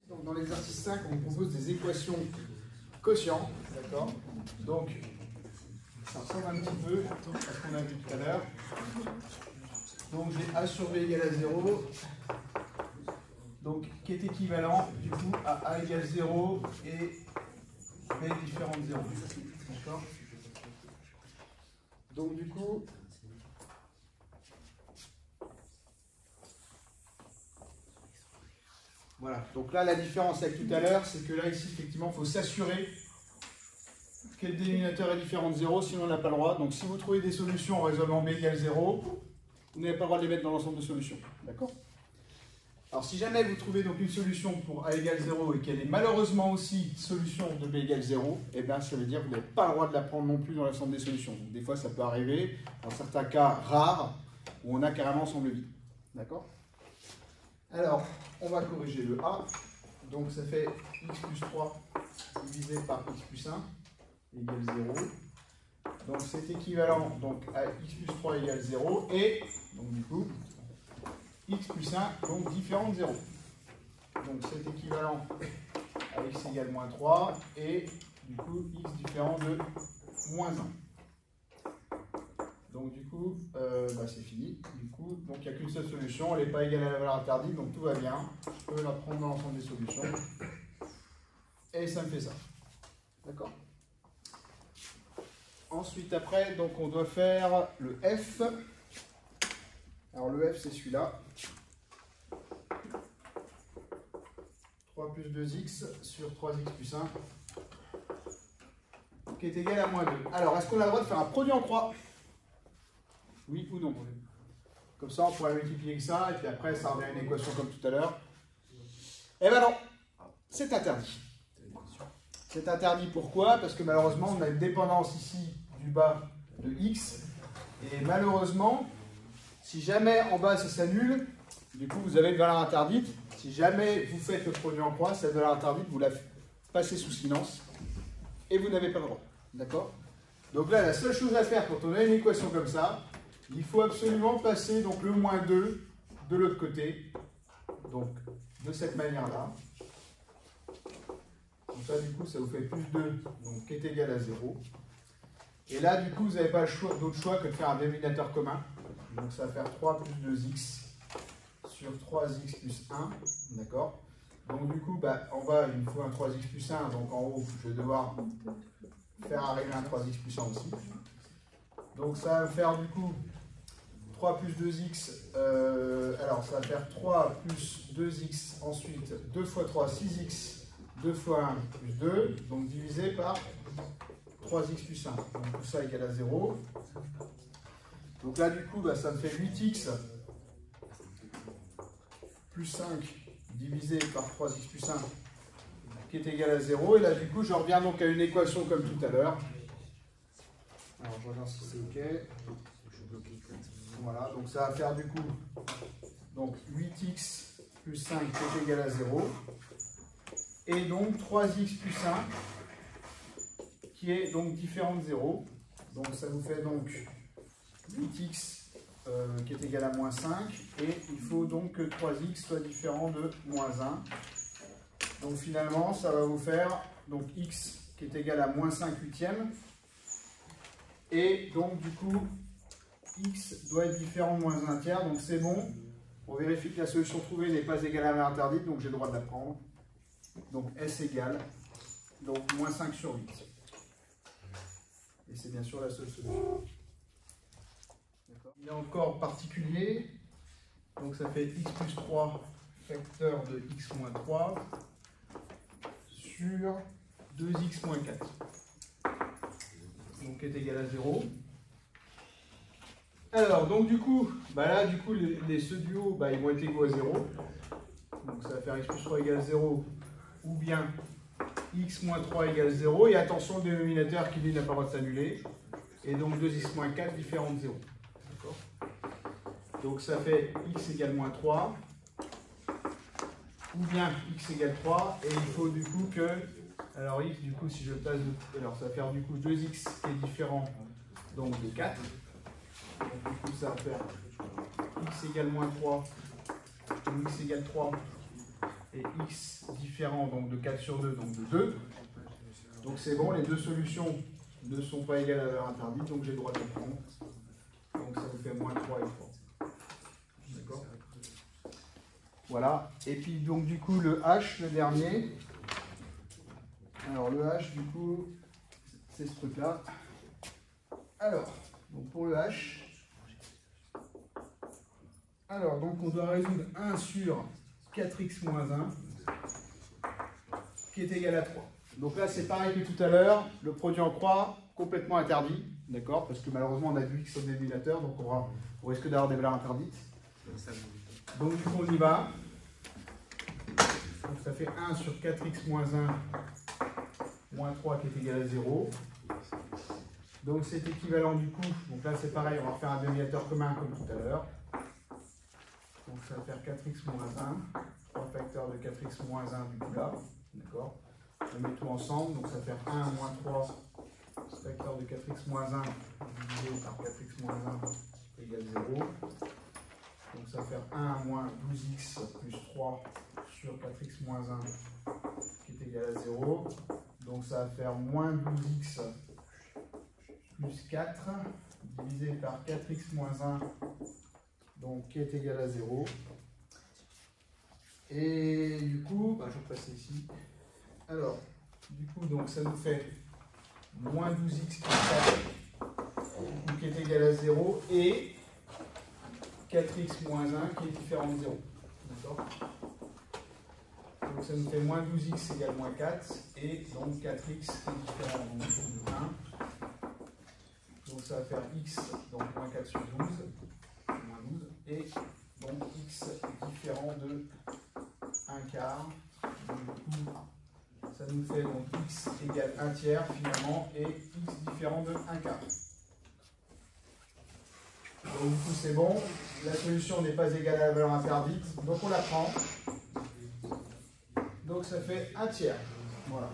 Donc dans l'exercice 5, on vous propose des équations quotients, d'accord? Donc ça ressemble un petit peu à ce qu'on a vu tout à l'heure. Donc j'ai A sur B égale à 0, donc qui est équivalent du coup à A égale 0 et B différent de 0. D'accord? Donc du coup, voilà. Donc là, la différence avec tout à l'heure, c'est que là, ici, effectivement, il faut s'assurer que le dénominateur est différent de 0, sinon on n'a pas le droit. Donc si vous trouvez des solutions en résolvant B égale 0, vous n'avez pas le droit de les mettre dans l'ensemble de solutions. D'accord? Alors si jamais vous trouvez donc une solution pour A égale 0 et qu'elle est malheureusement aussi solution de B égale 0, eh bien ça veut dire que vous n'avez pas le droit de la prendre non plus dans l'ensemble des solutions. Donc, des fois ça peut arriver, dans certains cas rares, où on a carrément ensemble vide. D'accord? Alors, on va corriger le A. Donc ça fait x plus 3 divisé par x plus 1 égale 0. Donc c'est équivalent donc, à x plus 3 égale 0 et donc du coup x plus 1 donc différent de 0. Donc c'est équivalent à x égale moins 3 et du coup x différent de moins 1. Donc du coup c'est fini. Du coup donc il n'y a qu'une seule solution, elle n'est pas égale à la valeur interdite, donc tout va bien. Je peux la prendre dans l'ensemble des solutions. Et ça me fait ça. D'accord? Ensuite, après, donc on doit faire le F. Alors le F, c'est celui-là. 3 plus 2x sur 3x plus 1, qui est égal à moins 2. Alors, est-ce qu'on a le droit de faire un produit en croix? Oui ou non? Comme ça, on pourrait multiplier que ça, et puis après, ça revient à une équation comme tout à l'heure. Eh bien non, c'est interdit. C'est interdit pourquoi? Parce que malheureusement, on a une dépendance ici du bas de x. Et malheureusement, si jamais en bas ça s'annule, du coup vous avez une valeur interdite. Si jamais vous faites le produit en croix, cette valeur interdite, vous la passez sous silence. Et vous n'avez pas le droit. D'accord? Donc là, la seule chose à faire quand on a une équation comme ça, il faut absolument passer donc, le moins 2 de l'autre côté. Donc de cette manière-là. Donc ça, du coup, ça vous fait plus 2, donc qui est égal à 0. Et là, du coup, vous n'avez pas d'autre choix que de faire un dénominateur commun. Donc ça va faire 3 plus 2x sur 3x plus 1. D'accord? Donc du coup, en bas, il me faut un 3x plus 1. Donc en haut, je vais devoir faire arriver un 3x plus 1 aussi. Donc ça va faire du coup 3 plus 2x. Alors ça va faire 3 plus 2x. Ensuite, 2 fois 3, 6x. 2 fois 1 plus 2, donc divisé par 3x plus 1. Donc tout ça égale à 0. Donc là, du coup, ça me fait 8x plus 5 divisé par 3x plus 1 qui est égal à 0. Et là, du coup, je reviens donc à une équation comme tout à l'heure. Alors, je regarde si c'est OK. Voilà, donc ça va faire du coup donc 8x plus 5 qui est égal à 0. Et donc 3x plus 1 qui est donc différent de 0. Donc ça vous fait donc 8x qui est égal à moins 5. Et il faut donc que 3x soit différent de moins 1. Donc finalement, ça va vous faire donc x qui est égal à moins 5 huitièmes. Et donc du coup, x doit être différent de moins 1 tiers. Donc c'est bon. On vérifie que la solution trouvée n'est pas égale à la valeur interdite. Donc j'ai le droit de la prendre. Donc S égale donc moins 5 sur 8. Et c'est bien sûr la seule solution. Il est encore particulier. Donc ça fait x plus 3 facteur de x moins 3 sur 2x moins 4. Donc est égal à 0. Alors donc du coup, là du coup ceux du haut ils vont être égaux à 0. Donc ça va faire x plus 3 égale 0. Ou bien x moins 3 égale 0, et attention, le dénominateur qui lui n'a pas le droit de s'annuler, et donc 2x moins 4 différent de 0. Donc ça fait x égale moins 3, ou bien x égale 3, et il faut du coup que, alors x du coup si je passe, alors ça va faire du coup 2x qui est différent donc de 4, donc du coup ça va faire x égale moins 3, ou x égale 3, et x différent donc de 4 sur 2, donc de 2. Donc c'est bon, les deux solutions ne sont pas égales à la valeur interdite, donc j'ai le droit de les prendre. Donc ça vous fait moins 3 et 3. D'accord? Voilà. Et puis donc du coup le h, le dernier. Alors le h du coup, c'est ce truc-là. Alors, donc pour le h, alors donc on doit résoudre 1 sur 4x moins 1 qui est égal à 3. Donc là c'est pareil que tout à l'heure, le produit en croix complètement interdit, d'accord, parce que malheureusement on a du x au dénominateur, donc on risque d'avoir des valeurs interdites. Donc du coup on y va. Donc ça fait 1 sur 4x moins 1 moins 3 qui est égal à 0. Donc c'est équivalent du coup, donc là c'est pareil, on va faire un dénominateur commun comme tout à l'heure. Donc ça va faire 4x moins 1, 3 facteurs de 4x moins 1 du coup là, d'accord. On met tout ensemble, donc ça va faire 1 moins 3 facteur de 4x moins 1 divisé par 4x moins 1 égale 0. Donc ça va faire 1 moins 12x plus 3 sur 4x moins 1 qui est égal à 0. Donc ça va faire moins 12x plus 4 divisé par 4x moins 1 donc qui est égal à 0. Et du coup, je vais passer ici. Alors, du coup, donc ça nous fait moins 12x plus 4 qui est égal à 0 et 4x moins 1 qui est différent de 0. D'accord? Donc ça nous fait moins 12x égale moins 4 et donc 4x qui est différent de 1. Donc ça va faire x, donc moins 4 sur 12, moins 12, et donc x différent de 1 quart. Donc du coup, ça nous fait donc x égale 1 tiers finalement, et x différent de 1 quart. Donc du coup c'est bon, la solution n'est pas égale à la valeur interdite, donc on la prend. Donc ça fait 1 tiers. Voilà.